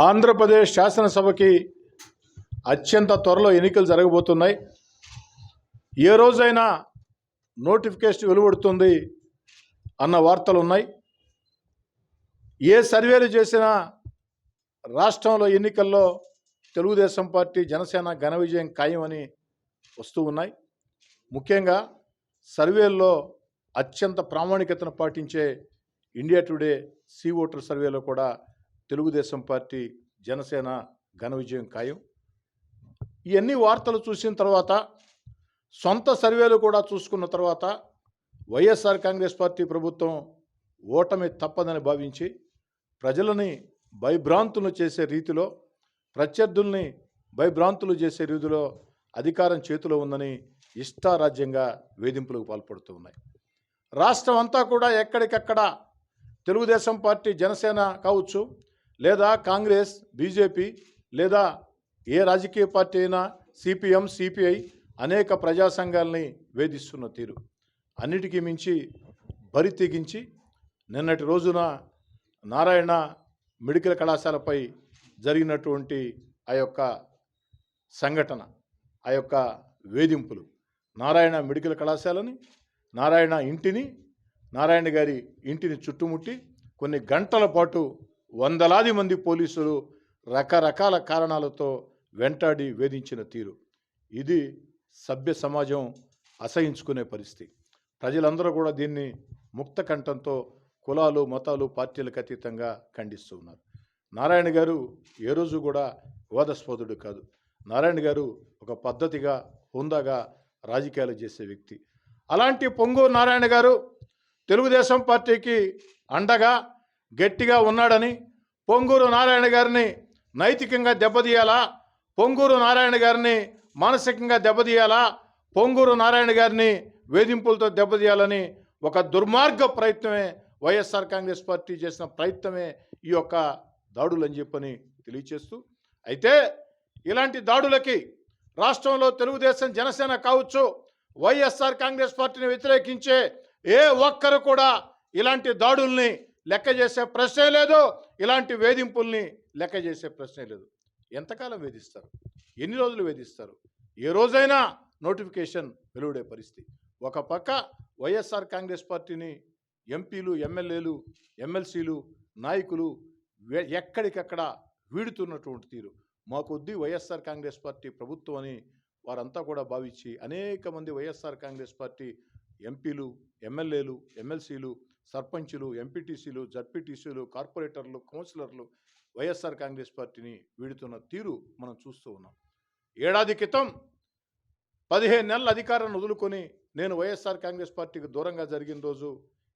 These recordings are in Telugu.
ఆంధ్రప్రదేశ్ శాసనసభకి అత్యంత త్వరలో ఎన్నికలు జరగబోతున్నాయి. ఏ రోజైనా నోటిఫికేషన్ వెలువడుతుంది అన్న వార్తలు ఉన్నాయి. ఏ సర్వేలు చేసినా రాష్ట్రంలో ఎన్నికల్లో తెలుగుదేశం పార్టీ, జనసేన ఘన విజయం ఖాయమని వస్తూ ఉన్నాయి. ముఖ్యంగా సర్వేల్లో అత్యంత ప్రామాణికతను పాటించే ఇండియా టుడే సీ ఓటర్ సర్వేలో కూడా తెలుగుదేశం పార్టీ, జనసేన ఘన విజయం ఖాయం. ఇవన్నీ వార్తలు చూసిన తర్వాత, సొంత సర్వేలు కూడా చూసుకున్న తర్వాత వైఎస్ఆర్ కాంగ్రెస్ పార్టీ ప్రభుత్వం ఓటమి తప్పదని భావించి ప్రజలని భయభ్రాంతులు చేసే రీతిలో, ప్రత్యర్థుల్ని భయభ్రాంతులు చేసే రీతిలో అధికారం చేతిలో ఉందని ఇష్టారాజ్యంగా వేధింపులకు పాల్పడుతూ ఉన్నాయి. రాష్ట్రం అంతా కూడా ఎక్కడికక్కడ తెలుగుదేశం పార్టీ, జనసేన కావచ్చు, లేదా కాంగ్రెస్, బీజేపీ, లేదా ఏ రాజకీయ పార్టీ అయినా, సిపిఎం, సిపిఐ అనేక ప్రజా సంఘాలని వేధిస్తున్న తీరు అన్నిటికీ మించి బరి తెగించి నిన్నటి రోజున నారాయణ మెడికల్ కళాశాలపై జరిగినటువంటి ఆ యొక్క సంఘటన, ఆ యొక్క వేధింపులు, నారాయణ మెడికల్ కళాశాలని, నారాయణ ఇంటిని, నారాయణ గారి ఇంటిని చుట్టుముట్టి కొన్ని గంటల పాటు వందలాది మంది పోలీసులు రకరకాల కారణాలతో వెంటాడి వేధించిన తీరు, ఇది సభ్య సమాజం అసహించుకునే పరిస్థితి. ప్రజలందరూ కూడా దీన్ని ముక్త కంఠంతో కులాలు, మతాలు, పార్టీలకు అతీతంగా ఖండిస్తూ ఉన్నారు. నారాయణ గారు ఏ రోజు కూడా వివాదాస్పదుడు కాదు. నారాయణ గారు ఒక పద్ధతిగా, హుందాగా రాజకీయాలు చేసే వ్యక్తి. అలాంటి పొంగూరు నారాయణ గారు తెలుగుదేశం పార్టీకి అండగా గట్టిగా ఉన్నాడని, పొంగూరు నారాయణ గారిని నైతికంగా దెబ్బతీయాలా, పొంగూరు నారాయణ గారిని మానసికంగా దెబ్బతీయాలా, పొంగూరు నారాయణ గారిని వేధింపులతో దెబ్బతీయాలని ఒక దుర్మార్గ ప్రయత్నమే వైఎస్ఆర్ కాంగ్రెస్ పార్టీ చేసిన ప్రయత్నమే ఈ యొక్క దాడులు అని చెప్పని తెలియచేస్తూ, అయితే ఇలాంటి దాడులకి రాష్ట్రంలో తెలుగుదేశం, జనసేన కావచ్చు, వైఎస్ఆర్ కాంగ్రెస్ పార్టీని వ్యతిరేకించే ఏ ఒక్కరు కూడా ఇలాంటి దాడుల్ని లెక్క చేసే ప్రశ్నే లేదు, ఇలాంటి వేధింపుల్ని లెక్క చేసే ప్రశ్నే లేదు. ఎంతకాలం వేధిస్తారు? ఎన్ని రోజులు వేధిస్తారు? ఏ రోజైనా నోటిఫికేషన్ వెలువడే పరిస్థితి. ఒక పక్క వైఎస్ఆర్ కాంగ్రెస్ పార్టీని ఎంపీలు, ఎమ్మెల్యేలు, ఎమ్మెల్సీలు, నాయకులు ఎక్కడికక్కడ వీడుతున్నటువంటి తీరు, మా కొద్దీ వైఎస్ఆర్ కాంగ్రెస్ పార్టీ ప్రభుత్వం అని వారంతా కూడా భావించి అనేక మంది వైఎస్ఆర్ కాంగ్రెస్ పార్టీ ఎంపీలు, ఎమ్మెల్యేలు, ఎమ్మెల్సీలు, సర్పంచులు, ఎంపీటీసీలు, జడ్పీటీసీలు, కార్పొరేటర్లు, కౌన్సిలర్లు వైఎస్ఆర్ కాంగ్రెస్ పార్టీని వీడుతున్న తీరు మనం చూస్తూ ఉన్నాం. ఏడాది క్రితం 15 నెలల అధికారాన్ని వదులుకొని నేను వైఎస్ఆర్ కాంగ్రెస్ పార్టీకి దూరంగా జరిగిన రోజు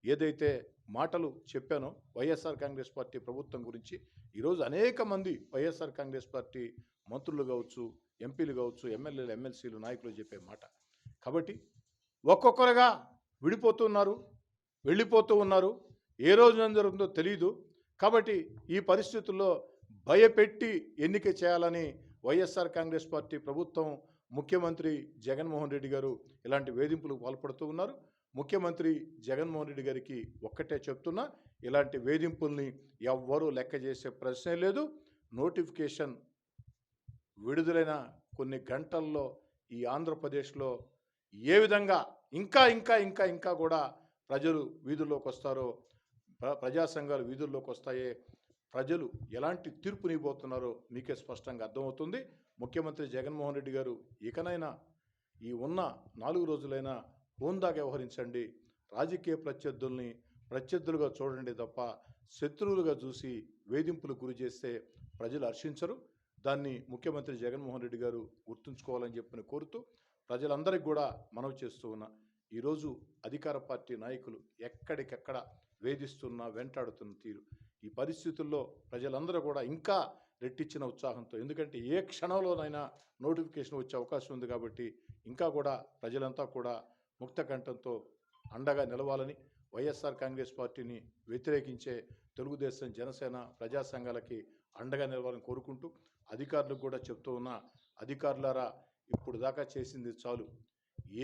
ఏదైతే మాటలు చెప్పానో వైఎస్ఆర్ కాంగ్రెస్ పార్టీ ప్రభుత్వం గురించి, ఈరోజు అనేక మంది వైఎస్ఆర్ కాంగ్రెస్ పార్టీ మంత్రులు కావచ్చు, ఎంపీలు కావచ్చు, ఎమ్మెల్యేలు, ఎమ్మెల్సీలు, నాయకులు చెప్పే మాట. కాబట్టి ఒక్కొక్కరుగా విడిపోతున్నారు, వెళ్ళిపోతూ ఉన్నారు. ఏ రోజున జరుగుతుందో తెలియదు. కాబట్టి ఈ పరిస్థితుల్లో భయపెట్టి ఎన్నిక చేయాలని వైఎస్ఆర్ కాంగ్రెస్ పార్టీ ప్రభుత్వం, ముఖ్యమంత్రి జగన్మోహన్ రెడ్డి గారు ఇలాంటి వేధింపులకు పాల్పడుతూ ఉన్నారు. ముఖ్యమంత్రి జగన్మోహన్ రెడ్డి గారికి ఒక్కటే చెప్తున్నా, ఇలాంటి వేధింపుల్ని ఎవ్వరూ లెక్క చేసే ప్రశ్నే లేదు. నోటిఫికేషన్ విడుదలైన కొన్ని గంటల్లో ఈ ఆంధ్రప్రదేశ్లో ఏ విధంగా ఇంకా ఇంకా ఇంకా ఇంకా కూడా ప్రజలు వీధుల్లోకి వస్తారో, ప్రజా సంఘాలు వీధుల్లోకి వస్తాయే, ప్రజలు ఎలాంటి తీర్పునివ్వబోతున్నారో మీకే స్పష్టంగా అర్థమవుతుంది. ముఖ్యమంత్రి జగన్మోహన్ రెడ్డి గారు ఇకనైనా ఈ ఉన్న 4 రోజులైనా హోందాగా వ్యవహరించండి. రాజకీయ ప్రత్యర్థుల్ని ప్రత్యర్థులుగా చూడండి తప్ప శత్రువులుగా చూసి వేధింపులకు గురి చేస్తే ప్రజలు హర్షించరు. దాన్ని ముఖ్యమంత్రి జగన్మోహన్ రెడ్డి గారు గుర్తుంచుకోవాలని చెప్పని కోరుతూ ప్రజలందరికీ కూడా మనవి చేస్తూ ఉన్నా. ఈరోజు అధికార పార్టీ నాయకులు ఎక్కడికెక్కడ వేధిస్తున్నా, వెంటాడుతున్న తీరు, ఈ పరిస్థితుల్లో ప్రజలందరూ కూడా ఇంకా రెట్టించిన ఉత్సాహంతో, ఎందుకంటే ఏ క్షణంలోనైనా నోటిఫికేషన్ వచ్చే అవకాశం ఉంది కాబట్టి ఇంకా కూడా ప్రజలంతా కూడా ముక్త కంఠంతో అండగా నిలవాలని, వైఎస్ఆర్ కాంగ్రెస్ పార్టీని వ్యతిరేకించే తెలుగుదేశం, జనసేన, ప్రజా సంఘాలకి అండగా నిలవాలని కోరుకుంటూ అధికారులకు కూడా చెప్తూ ఉన్నా, అధికారులారా ఇప్పుడు దాకా చేసింది చాలు.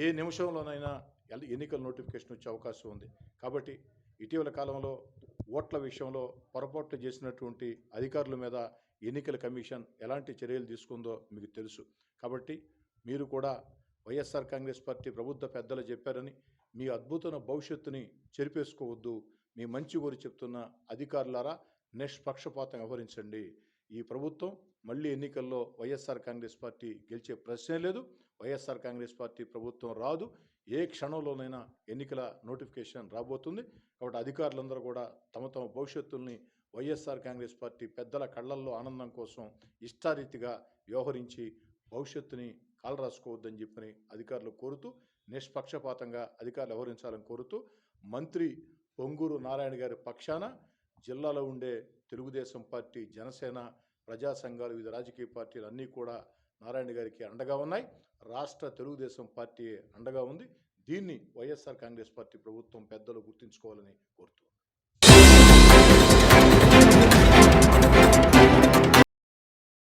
ఏ నిమిషంలోనైనా ఎన్నికల నోటిఫికేషన్ వచ్చే అవకాశం ఉంది. కాబట్టి ఇటీవల కాలంలో ఓట్ల విషయంలో పొరపాట్లు చేసినటువంటి అధికారుల మీద ఎన్నికల కమిషన్ ఎలాంటి చర్యలు తీసుకుందో మీకు తెలుసు. కాబట్టి మీరు కూడా వైఎస్ఆర్ కాంగ్రెస్ పార్టీ ప్రభుత్వ పెద్దలు చెప్పారని మీ అద్భుతమైన భవిష్యత్తుని చెరిపేసుకోవద్దు. మీ మంచి గురి చెప్తున్న అధికారులారా నిష్పక్షపాతం వ్యవహరించండి. ఈ ప్రభుత్వం మళ్ళీ ఎన్నికల్లో వైఎస్ఆర్ కాంగ్రెస్ పార్టీ గెలిచే ప్రశ్నే లేదు. వైఎస్ఆర్ కాంగ్రెస్ పార్టీ ప్రభుత్వం రాదు. ఏ క్షణంలోనైనా ఎన్నికల నోటిఫికేషన్ రాబోతుంది. కాబట్టి అధికారులందరూ కూడా తమ తమ భవిష్యత్తుల్ని వైఎస్ఆర్ కాంగ్రెస్ పార్టీ పెద్దల కళ్ళల్లో ఆనందం కోసం ఇష్టారీతిగా వ్యవహరించి భవిష్యత్తుని కాలరాసుకోవద్దని చెప్పని అధికారులు కోరుతూ, నిష్పక్షపాతంగా అధికారులు వ్యవహరించాలని కోరుతూ, మంత్రి పొంగూరు నారాయణ గారి పక్షాన జిల్లాలో ఉండే తెలుగుదేశం పార్టీ, జనసేన, ప్రజా సంఘాలు, వివిధ రాజకీయ పార్టీలు అన్నీ కూడా నారాయణ గారికి అండగా ఉన్నాయి. రాష్ట్ర తెలుగుదేశం పార్టీ అండగా ఉంది. దీన్ని వైఎస్ఆర్ కాంగ్రెస్ పార్టీ ప్రభుత్వం పెద్దలు గుర్తుంచుకోవాలని కోరుతూ